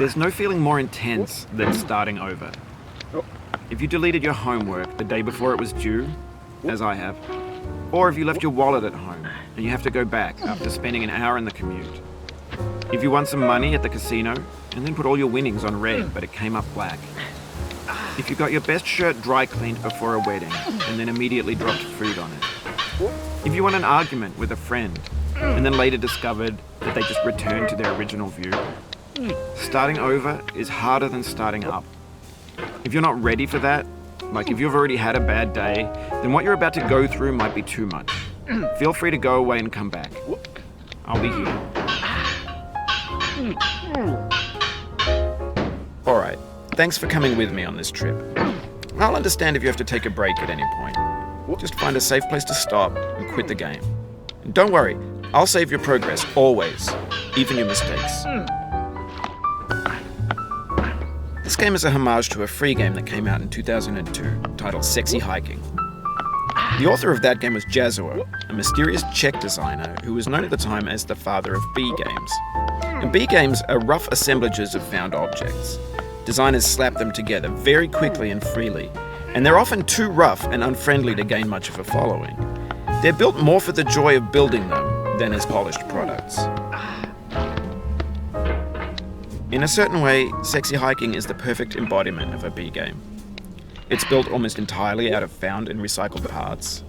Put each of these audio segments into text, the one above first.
There's no feeling more intense than starting over. If you deleted your homework the day before it was due, as I have, or if you left your wallet at home and you have to go back after spending an hour in the commute. If you won some money at the casino and then put all your winnings on red but it came up black. If you got your best shirt dry cleaned before a wedding and then immediately dropped food on it. If you won an argument with a friend and then later discovered that they just returned to their original view. Starting over is harder than starting up. If you're not ready for that, like if you've already had a bad day, then what you're about to go through might be too much. Feel free to go away and come back. I'll be here. Alright, thanks for coming with me on this trip. I'll understand if you have to take a break at any point. Just find a safe place to stop and quit the game. And don't worry, I'll save your progress, always, even your mistakes. This game is a homage to a free game that came out in 2002, titled Sexy Hiking. The author of that game was Jazzuo, a mysterious Czech designer who was known at the time as the father of B games. And B games are rough assemblages of found objects. Designers slap them together very quickly and freely, and they're often too rough and unfriendly to gain much of a following. They're built more for the joy of building them than as polished products. In a certain way, Sexy Hiking is the perfect embodiment of a B game. It's built almost entirely out of found and recycled parts,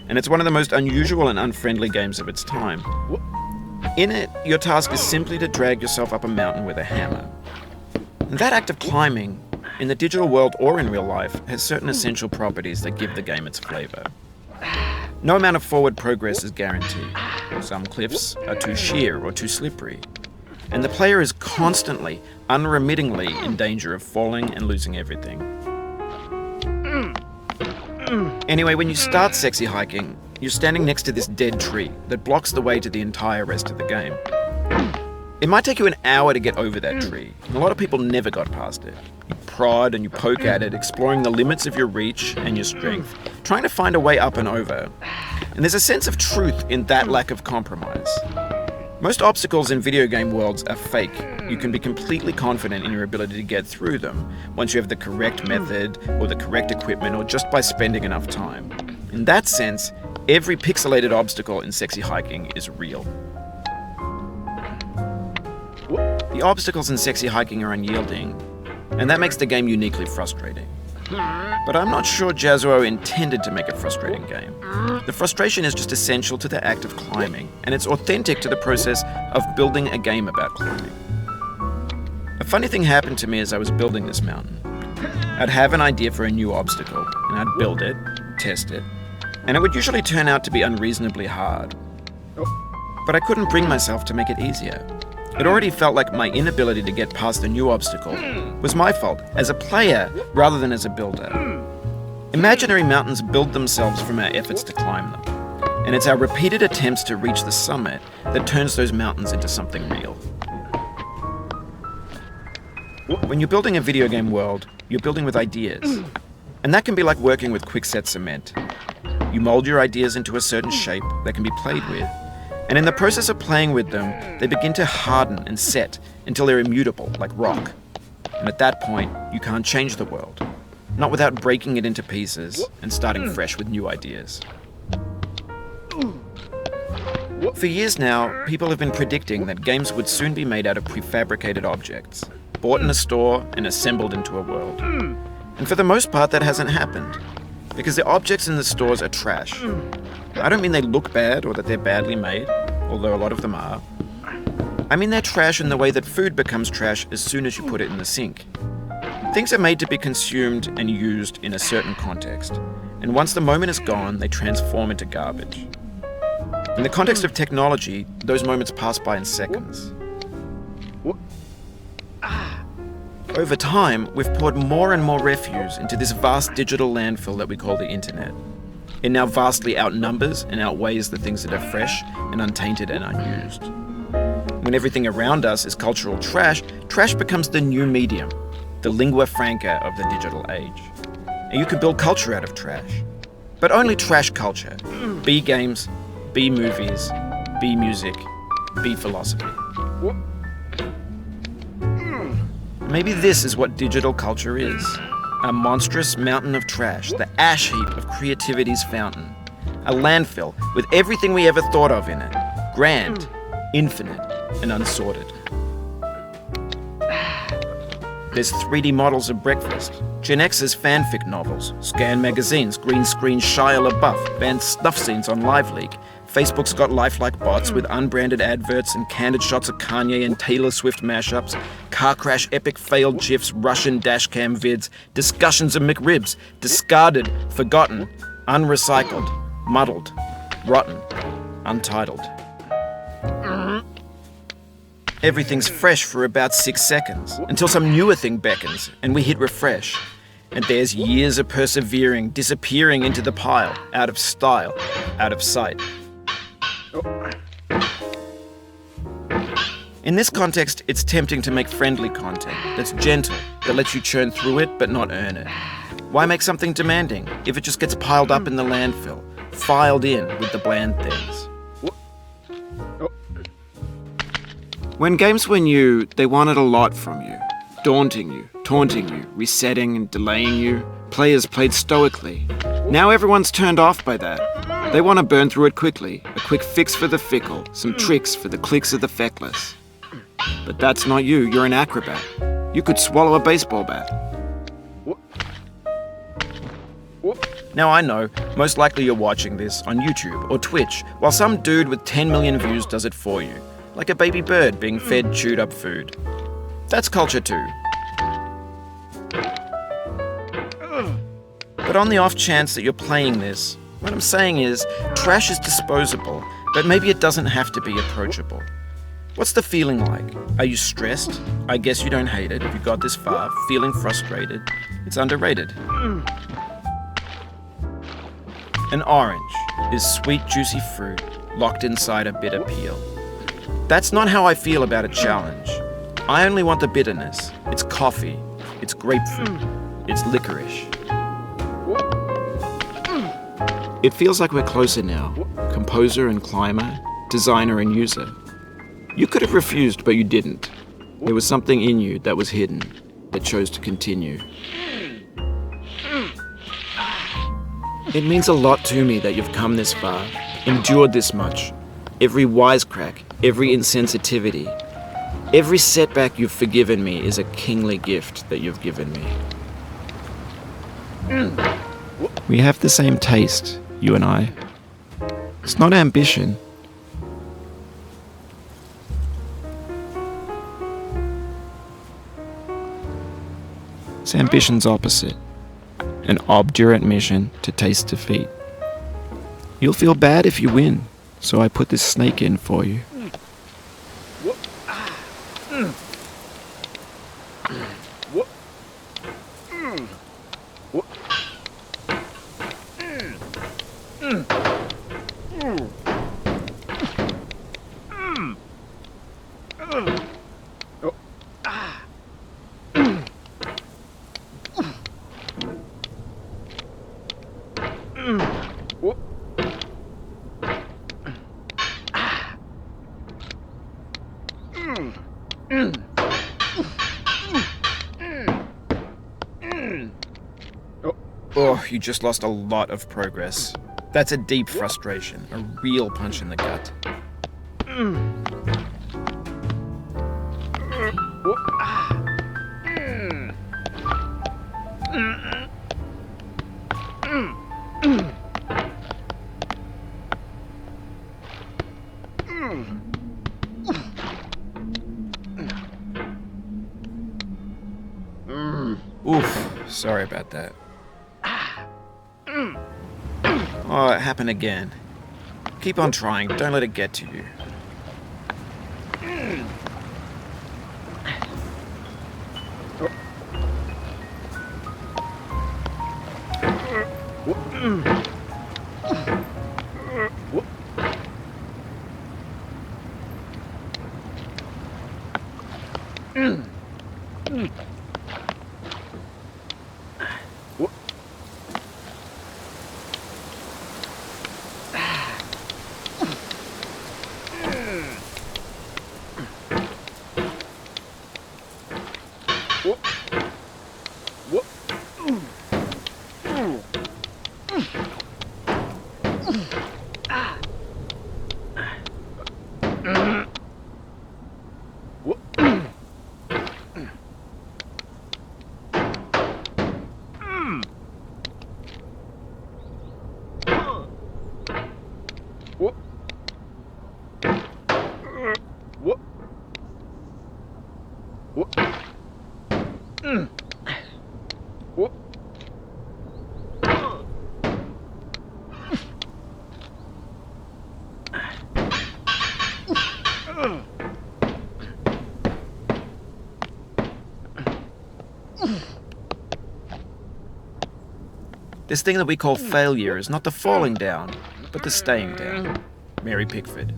and it's one of the most unusual and unfriendly games of its time. In it, your task is simply to drag yourself up a mountain with a hammer. And that act of climbing, in the digital world or in real life, has certain essential properties that give the game its flavor. No amount of forward progress is guaranteed. Some cliffs are too sheer or too slippery. And the player is constantly, unremittingly in danger of falling and losing everything. Anyway, when you start Sexy Hiking, you're standing next to this dead tree that blocks the way to the entire rest of the game. It might take you an hour to get over that tree, and a lot of people never got past it. You prod and you poke at it, exploring the limits of your reach and your strength, trying to find a way up and over. And there's a sense of truth in that lack of compromise. Most obstacles in video game worlds are fake. You can be completely confident in your ability to get through them once you have the correct method or the correct equipment or just by spending enough time. In that sense, every pixelated obstacle in Sexy Hiking is real. The obstacles in Sexy Hiking are unyielding, and that makes the game uniquely frustrating. But I'm not sure Jazzuo intended to make a frustrating game. The frustration is just essential to the act of climbing, and it's authentic to the process of building a game about climbing. A funny thing happened to me as I was building this mountain. I'd have an idea for a new obstacle, and I'd build it, test it, and it would usually turn out to be unreasonably hard. But I couldn't bring myself to make it easier. It already felt like my inability to get past a new obstacle was my fault as a player rather than as a builder. Imaginary mountains build themselves from our efforts to climb them, and it's our repeated attempts to reach the summit that turns those mountains into something real. When you're building a video game world, you're building with ideas, and that can be like working with quickset cement. You mold your ideas into a certain shape that can be played with, and in the process of playing with them, they begin to harden and set until they're immutable, like rock. And at that point, you can't change the world, not without breaking it into pieces and starting fresh with new ideas. For years now, people have been predicting that games would soon be made out of prefabricated objects, bought in a store and assembled into a world. And for the most part, that hasn't happened, because the objects in the stores are trash. I don't mean they look bad or that they're badly made, although a lot of them are. I mean they're trash in the way that food becomes trash as soon as you put it in the sink. Things are made to be consumed and used in a certain context, and once the moment is gone, they transform into garbage. In the context of technology, those moments pass by in seconds. Over time, we've poured more and more refuse into this vast digital landfill that we call the internet. It now vastly outnumbers and outweighs the things that are fresh and untainted and unused. When everything around us is cultural trash, trash becomes the new medium, the lingua franca of the digital age. And you can build culture out of trash. But only trash culture. B games, B movies, B music, B philosophy. Maybe this is what digital culture is. A monstrous mountain of trash, the ash heap of creativity's fountain. A landfill with everything we ever thought of in it. Grand, infinite, and unsorted. There's 3D models of breakfast, Gen X's fanfic novels, scan magazines, green screen Shia LaBeouf, banned snuff scenes on LiveLeak. Facebook's got lifelike bots with unbranded adverts and candid shots of Kanye and Taylor Swift mashups, car crash epic failed GIFs, Russian dashcam vids, discussions of McRibs, discarded, forgotten, unrecycled, muddled, rotten, untitled. Everything's fresh for about 6 seconds, until some newer thing beckons, and we hit refresh. And there's years of persevering, disappearing into the pile, out of style, out of sight. In this context, it's tempting to make friendly content that's gentle, that lets you churn through it but not earn it. Why make something demanding if it just gets piled up in the landfill, filed in with the bland things? When games were new, they wanted a lot from you. Daunting you, taunting you, resetting and delaying you. Players played stoically. Now everyone's turned off by that. They want to burn through it quickly. A quick fix for the fickle, some tricks for the clicks of the feckless. But that's not you, you're an acrobat. You could swallow a baseball bat. Now I know, most likely you're watching this on YouTube or Twitch, while some dude with 10 million views does it for you. Like a baby bird being fed chewed up food. That's culture too. But on the off chance that you're playing this, what I'm saying is, trash is disposable, but maybe it doesn't have to be approachable. What's the feeling like? Are you stressed? I guess you don't hate it if you got this far, feeling frustrated. It's underrated. An orange is sweet, juicy fruit locked inside a bitter peel. That's not how I feel about a challenge. I only want the bitterness. It's coffee. It's grapefruit. It's licorice. It feels like we're closer now. Composer and climber, designer and user. You could have refused, but you didn't. There was something in you that was hidden, that chose to continue. It means a lot to me that you've come this far, endured this much. Every wisecrack, every insensitivity, every setback you've forgiven me is a kingly gift that you've given me. We have the same taste, you and I. It's not ambition. It's ambition's opposite. An obdurate mission to taste defeat. You'll feel bad if you win, so I put this snake in for you. Oh, you just lost a lot of progress. That's a deep frustration, a real punch in the gut. Oof, sorry about that. Oh, it happened again. Keep on trying, don't let it get to you. This thing that we call failure is not the falling down, but the staying down. Mary Pickford.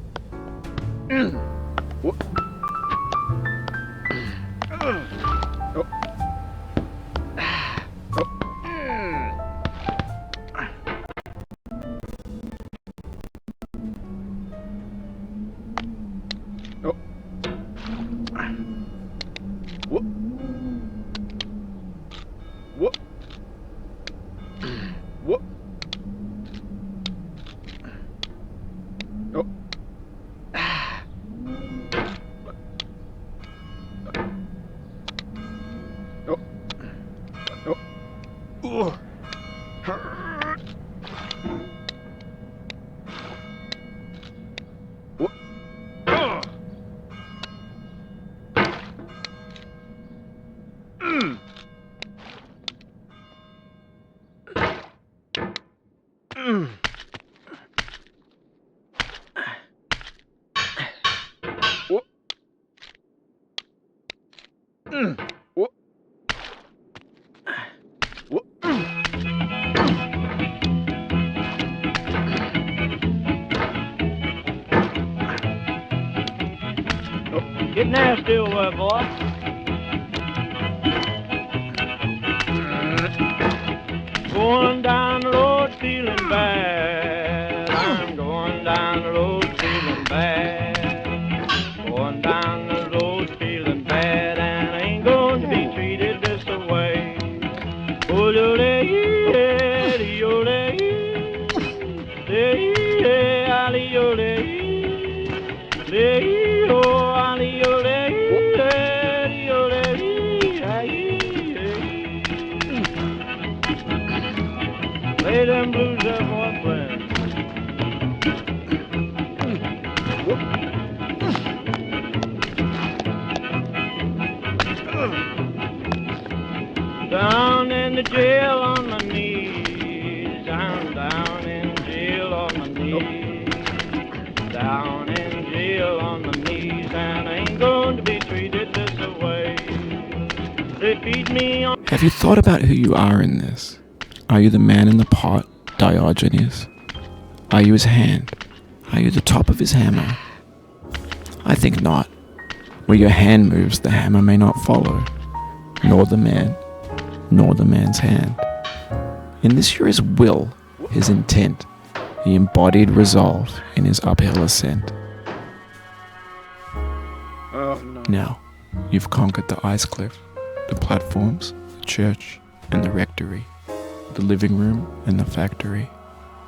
Get nasty over there, boy. Going down the road feeling bad. I'm going down the road feeling bad. Going down the road feeling bad, and I ain't going to be treated this way. Oh, lay them blues there, boy, playing. Down in the jail on my knees. I'm down in jail on my knees. Down in jail on my knees, and I ain't going to be treated this way. They feed me on. Have you thought about who you are in this? Are you the man in the pot, Diogenes? Are you his hand? Are you the top of his hammer? I think not. Where your hand moves, the hammer may not follow, nor the man, nor the man's hand. In this you're his will, his intent, the embodied resolve in his uphill ascent. Now, you've conquered the ice cliff, the platforms, the church, and the rectory, the living room and the factory,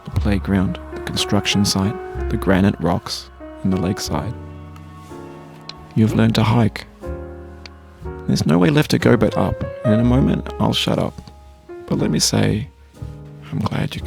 the playground, the construction site, the granite rocks, and the lakeside. You've learned to hike. There's no way left to go but up, and in a moment I'll shut up. But let me say, I'm glad you